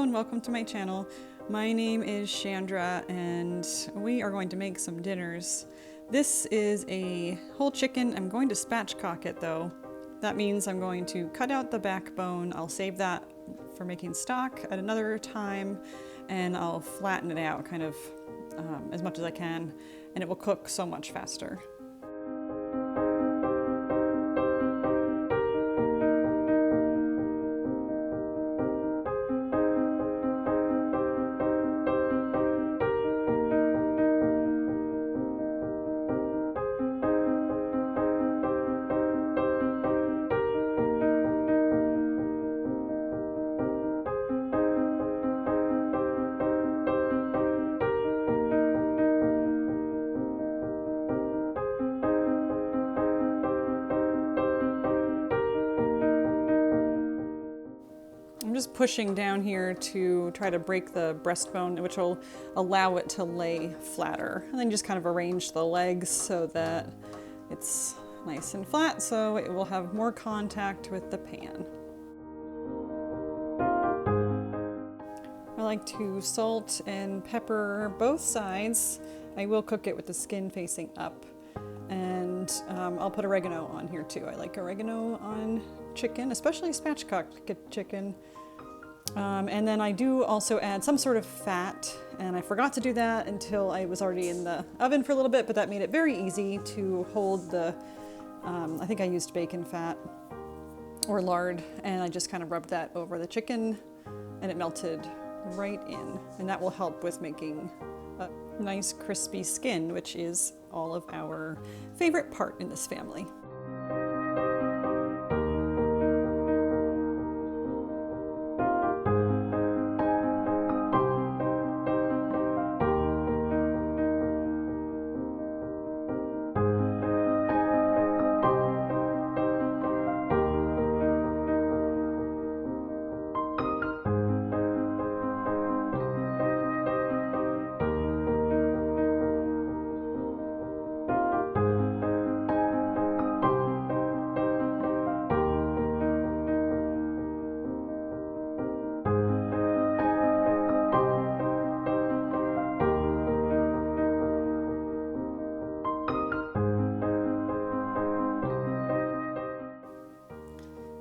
and welcome to my channel. My name is Chandra and we are going to make some dinners. This is a whole chicken. I'm going to spatchcock it though. That means I'm going to cut out the backbone. I'll save that for making stock at another time, and I'll flatten it out kind of as much as I can, and it will cook so much faster. I'm just pushing down here to try to break the breastbone, which will allow it to lay flatter. And then just kind of arrange the legs so that it's nice and flat, so it will have more contact with the pan. I like to salt and pepper both sides. I will cook it with the skin facing up. And I'll put oregano on here too. I like oregano on chicken, especially spatchcock chicken. And then I do also add some sort of fat, and I forgot to do that until I was already in the oven for a little bit, but that made it very easy to hold the, I think I used bacon fat or lard, and I just kind of rubbed that over the chicken and it melted right in. And that will help with making a nice crispy skin, which is all of our favorite part in this family.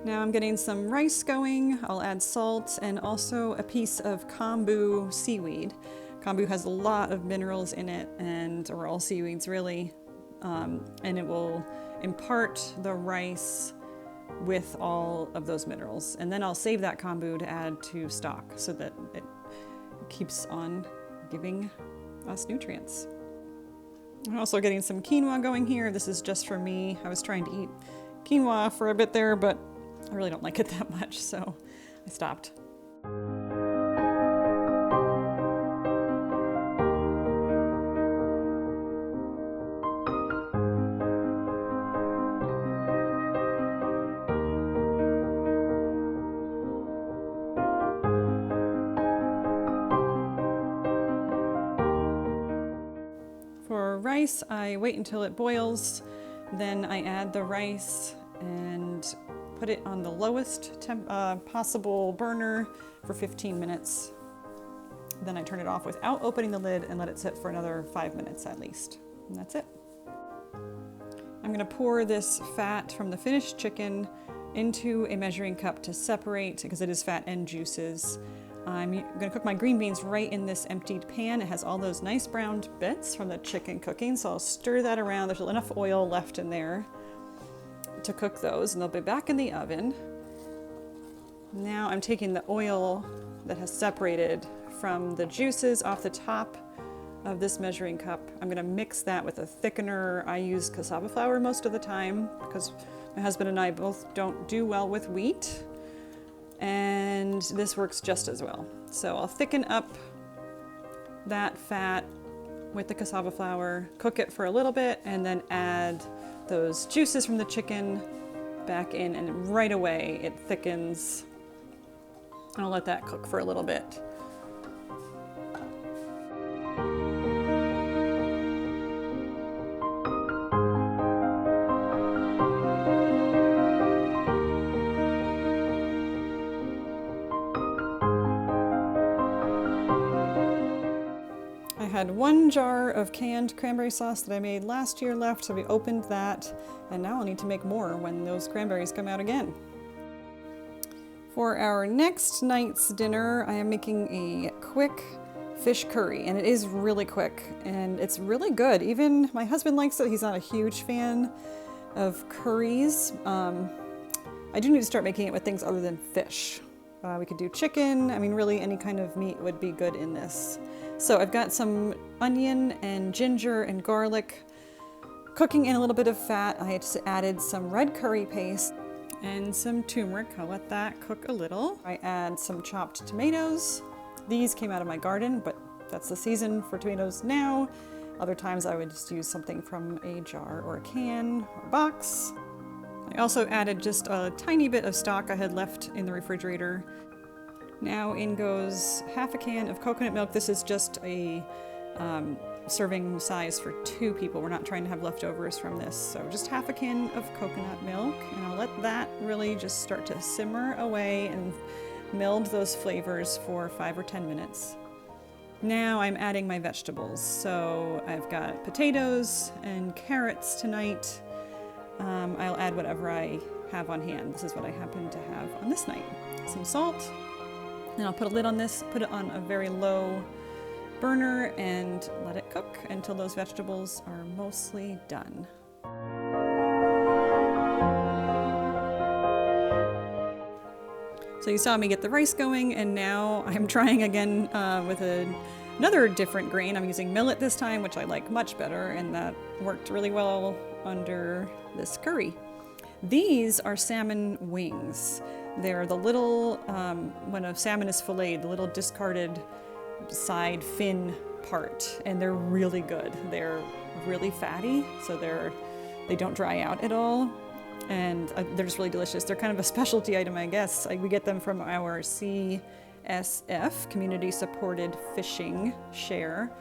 Now I'm getting some rice going. I'll add salt and also a piece of kombu seaweed. Kombu has a lot of minerals in it, or all seaweeds really, and it will impart the rice with all of those minerals. And then I'll save that kombu to add to stock so that it keeps on giving us nutrients. I'm also getting some quinoa going here. This is just for me. I was trying to eat quinoa for a bit there, but I really don't like it that much, so I stopped. For rice, I wait until it boils, then I add the rice and put it on the lowest possible burner for 15 minutes. Then I turn it off without opening the lid and let it sit for another 5 minutes at least. And that's it. I'm gonna pour this fat from the finished chicken into a measuring cup to separate, because it is fat and juices. I'm gonna cook my green beans right in this emptied pan. It has all those nice browned bits from the chicken cooking, so I'll stir that around. There's enough oil left in there to cook those, and they'll be back in the oven. Now I'm taking the oil that has separated from the juices off the top of this measuring cup. I'm gonna mix that with a thickener. I use cassava flour most of the time because my husband and I both don't do well with wheat, and this works just as well. So I'll thicken up that fat with the cassava flour, cook it for a little bit, and then add those juices from the chicken back in, and right away it thickens. I'll let that cook for a little bit. had 1 jar of canned cranberry sauce that I made last year left, so we opened that, and now I'll need to make more when those cranberries come out again. For our next night's dinner, I am making a quick fish curry, and it is really quick, and it's really good. Even my husband likes it. He's not a huge fan of curries. I do need to start making it with things other than fish. We could do chicken. I mean, really any kind of meat would be good in this. So I've got some onion and ginger and garlic cooking in a little bit of fat. I just added some red curry paste and some turmeric. I'll let that cook a little. I add some chopped tomatoes. These came out of my garden, but that's the season for tomatoes now. Other times I would just use something from a jar or a can or a box. I also added just a tiny bit of stock I had left in the refrigerator. Now in goes half a can of coconut milk. This is just a serving size for 2 people. We're not trying to have leftovers from this. So just half a can of coconut milk, and I'll let that really just start to simmer away and meld those flavors for 5 or 10 minutes. Now I'm adding my vegetables. So I've got potatoes and carrots tonight. I'll add whatever I have on hand. This is what I happen to have on this night. Some salt. Then I'll put a lid on this, put it on a very low burner, and let it cook until those vegetables are mostly done. So you saw me get the rice going, and now I'm trying again with another different grain. I'm using millet this time, which I like much better, and that worked really well under this curry. These are salmon wings. They're the little, when a salmon is filleted, the little discarded side fin part, and they're really good. They're really fatty, so they don't dry out at all, and they're just really delicious. They're kind of a specialty item, I guess. We get them from our CSF, Community Supported Fishing Share,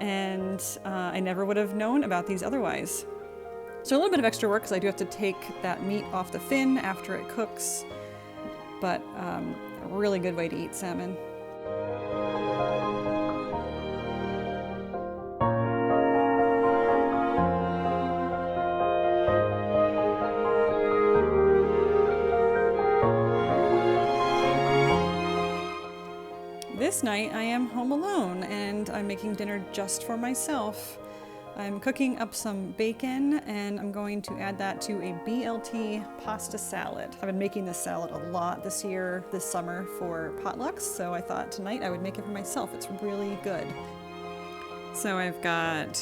and I never would have known about these otherwise. So a little bit of extra work because I do have to take that meat off the fin after it cooks, but a really good way to eat salmon. This night I am home alone and I'm making dinner just for myself. I'm cooking up some bacon and I'm going to add that to a BLT pasta salad. I've been making this salad a lot this summer for potlucks, so I thought tonight I would make it for myself. It's really good. So I've got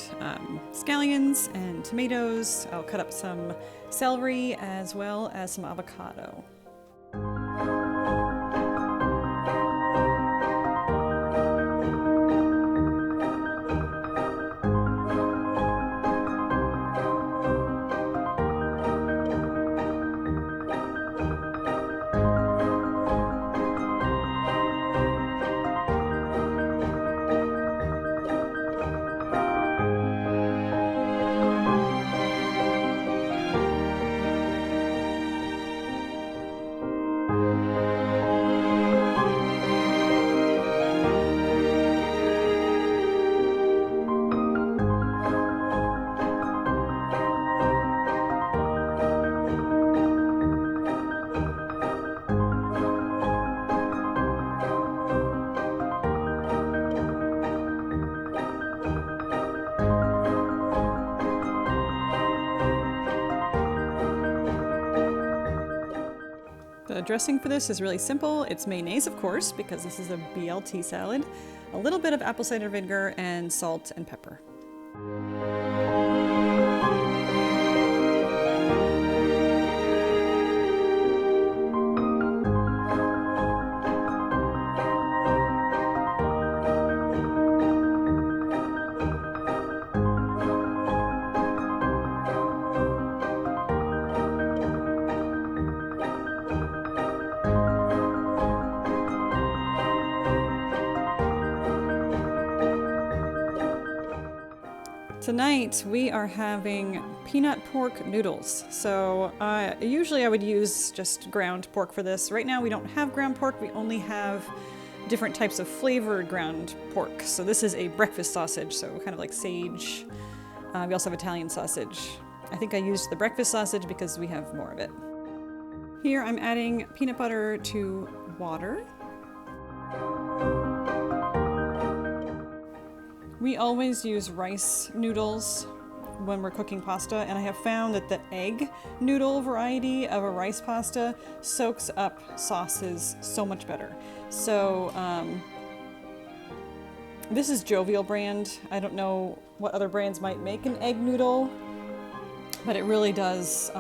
scallions and tomatoes. I'll cut up some celery as well as some avocado. The dressing for this is really simple. It's mayonnaise, of course, because this is a BLT salad, a little bit of apple cider vinegar, and salt and pepper. Tonight we are having peanut pork noodles. So usually I would use just ground pork for this. Right now we don't have ground pork, we only have different types of flavored ground pork. So this is a breakfast sausage, so kind of like sage. We also have Italian sausage. I think I used the breakfast sausage because we have more of it. Here I'm adding peanut butter to water. We always use rice noodles when we're cooking pasta, and I have found that the egg noodle variety of a rice pasta soaks up sauces so much better. So this is Jovial brand. I don't know what other brands might make an egg noodle, but it really does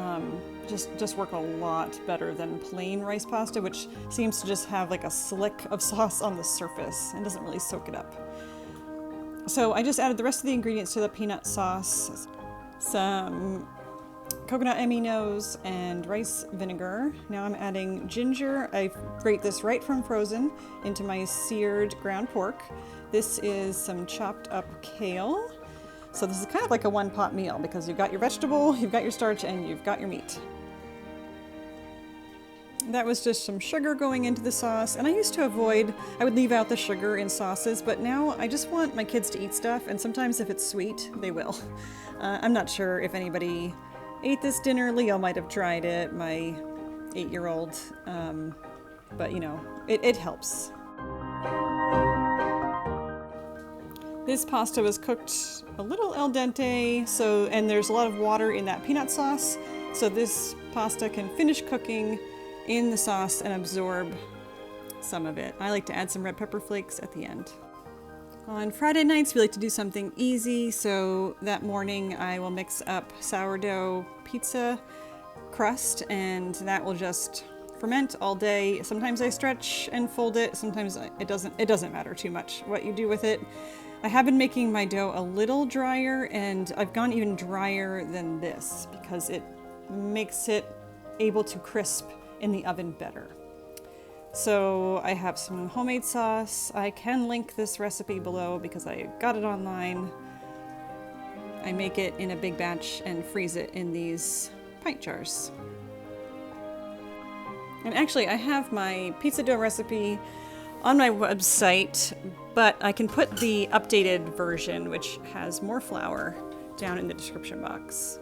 just work a lot better than plain rice pasta, which seems to just have like a slick of sauce on the surface and doesn't really soak it up. So I just added the rest of the ingredients to the peanut sauce, some coconut aminos and rice vinegar. Now I'm adding ginger. I grate this right from frozen into my seared ground pork. This is some chopped up kale. So this is kind of like a one-pot meal because you've got your vegetable, you've got your starch, and you've got your meat. That was just some sugar going into the sauce, and I used to avoid, I would leave out the sugar in sauces, but now I just want my kids to eat stuff, and sometimes if it's sweet, they will. I'm not sure if anybody ate this dinner. Leo might have tried it, my 8-year-old, but you know, it helps. This pasta was cooked a little al dente, and there's a lot of water in that peanut sauce, so this pasta can finish cooking in the sauce and absorb some of it. I like to add some red pepper flakes at the end. On Friday nights, we like to do something easy, so that morning I will mix up sourdough pizza crust, and that will just ferment all day. Sometimes I stretch and fold it, sometimes it doesn't matter too much what you do with it. I have been making my dough a little drier, and I've gone even drier than this because it makes it able to crisp in the oven better. So I have some homemade sauce. I can link this recipe below because I got it online. I make it in a big batch and freeze it in these pint jars. And actually I have my pizza dough recipe on my website, but I can put the updated version, which has more flour, down in the description box.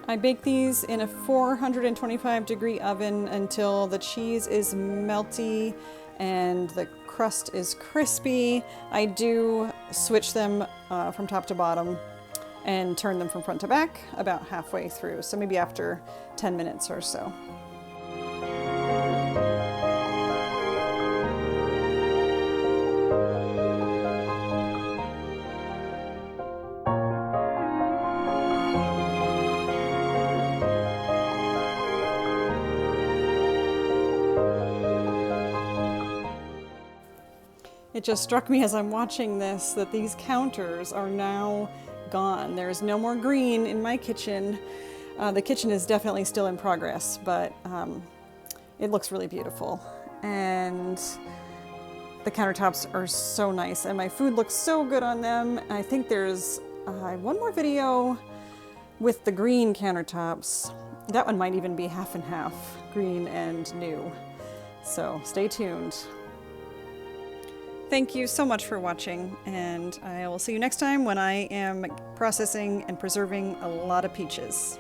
I bake these in a 425-degree oven until the cheese is melty and the crust is crispy. I do switch them from top to bottom and turn them from front to back about halfway through, so maybe after 10 minutes or so. It just struck me as I'm watching this that these counters are now gone. There's no more green in my kitchen. The kitchen is definitely still in progress, but it looks really beautiful. And the countertops are so nice, and my food looks so good on them. I think there's one more video with the green countertops. That one might even be half and half, green and new. So stay tuned. Thank you so much for watching, and I will see you next time when I am processing and preserving a lot of peaches.